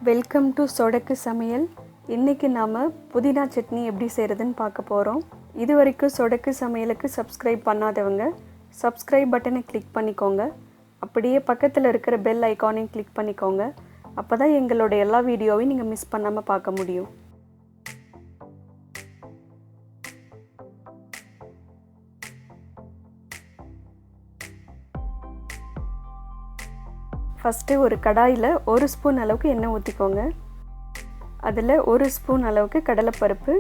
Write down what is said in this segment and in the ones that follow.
Welcome to சொடக்கு சமையல். இன்றைக்கி நாம் புதினா சட்னி எப்படி செய்கிறதுன்னு பார்க்க போகிறோம். இது வரைக்கும் சொடக்கு சமையலுக்கு சப்ஸ்கிரைப் பண்ணாதவங்க சப்ஸ்கிரைப் பட்டனை கிளிக் பண்ணிக்கோங்க. அப்படியே பக்கத்தில் இருக்கிற பெல் ஐக்கானையும் கிளிக் பண்ணிக்கோங்க. அப்போ தான் எங்களோட எல்லா வீடியோவையும் நீங்கள் மிஸ் பண்ணாமல் பார்க்க முடியும். ஃபஸ்ட்டு ஒரு கடாயில் 1 ஸ்பூன் அளவுக்கு எண்ணெய் ஊற்றிக்கோங்க. அதில் 1 ஸ்பூன் அளவுக்கு கடலைப்பருப்பு,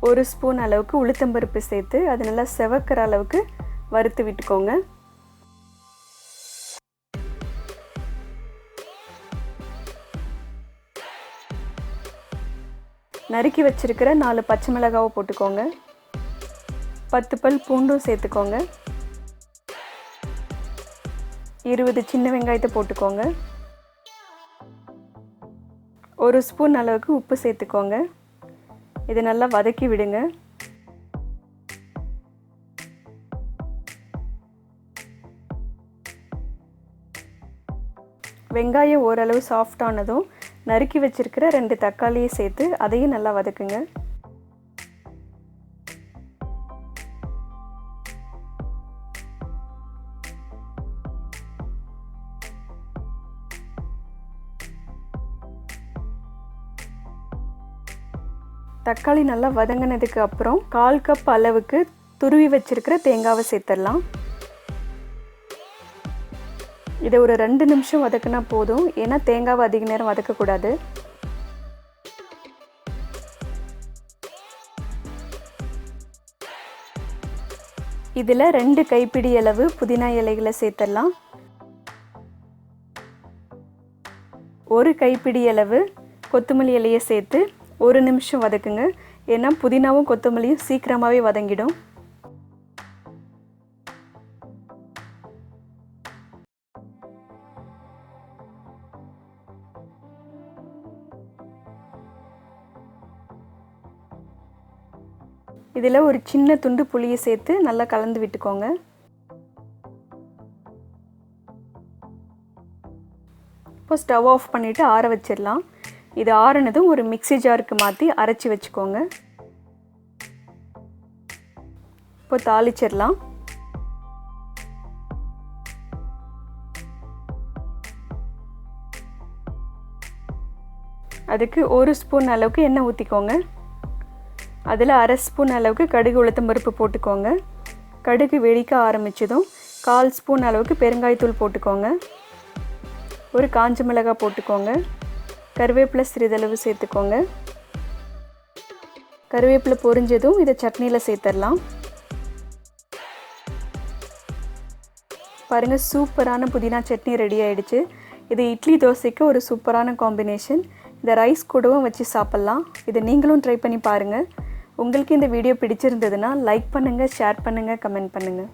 1 ஸ்பூன் அளவுக்கு உளுத்தம்பருப்பு சேர்த்து அது நல்லா செவக்கிற அளவுக்கு வறுத்து விட்டுக்கோங்க. நறுக்கி வச்சிருக்கிற 4 பச்சை மிளகாவை போட்டுக்கோங்க. 10 பல் பூண்டும் சேர்த்துக்கோங்க. 20 சின்ன வெங்காயத்தை போட்டுக்கோங்க. 1 ஸ்பூன் அளவுக்கு உப்பு சேர்த்துக்கோங்க. இதை நல்லா வதக்கி விடுங்க. வெங்காயம் ஓரளவு சாஃப்டானதும் நறுக்கி வச்சிருக்கிற 2 தக்காளியை சேர்த்து அதையும் நல்லா வதக்குங்க. தக்காளி நல்லா வதங்கினதுக்கு அப்புறம் 1/4 கப் அளவுக்கு துருவி வச்சிருக்கிற தேங்காவை சேர்த்துடலாம். இதை ஒரு 2 நிமிஷம் வதக்கினா போதும், ஏன்னா தேங்காவை அதிக நேரம் வதக்கக்கூடாது. இதில் 2 கைப்பிடி அளவு புதினா இலைகளை சேர்த்துடலாம். 1 கைப்பிடி அளவு கொத்தமல்லி இலையை சேர்த்து 1 நிமிஷம் வதக்குங்க. ஏன்னா புதினாவும் கொத்தமல்லியும் சீக்கிரமாகவே வதங்கிடும். இதில் ஒரு சின்ன துண்டு புளியை சேர்த்து நல்லா கலந்து விட்டுக்கோங்க. இப்போ ஸ்டவ் ஆஃப் பண்ணிவிட்டு ஆற வச்சிடலாம். இது ஆறுனதும் ஒரு மிக்ஸி ஜாருக்கு மாற்றி அரைச்சி வச்சுக்கோங்க. இப்போ தாளிச்சிடலாம். அதுக்கு 1 ஸ்பூன் அளவுக்கு எண்ணெய் ஊற்றிக்கோங்க. அதில் 1/2 ஸ்பூன் அளவுக்கு கடுகு உளுத்தம்பருப்பு போட்டுக்கோங்க. கடுகு வெடிக்க ஆரம்பித்ததும் 1/4 ஸ்பூன் அளவுக்கு பெருங்காயத்தூள் போட்டுக்கோங்க. ஒரு காஞ்ச மிளகாய் போட்டுக்கோங்க. கருவேப்பிலை சிறிதளவு சேர்த்துக்கோங்க. கருவேப்பிலை பொரிஞ்சதும் இதை சட்னியில் சேர்த்துடலாம். பாருங்கள், சூப்பரான புதினா சட்னி ரெடி ஆகிடுச்சு. இது இட்லி தோசைக்கு ஒரு சூப்பரான காம்பினேஷன். இதை ரைஸ் கூடவும் வச்சு சாப்பிட்லாம். இதை நீங்களும் ட்ரை பண்ணி பாருங்கள். உங்களுக்கு இந்த வீடியோ பிடிச்சிருந்ததுன்னா லைக் பண்ணுங்கள், ஷேர் பண்ணுங்கள், கமெண்ட் பண்ணுங்கள்.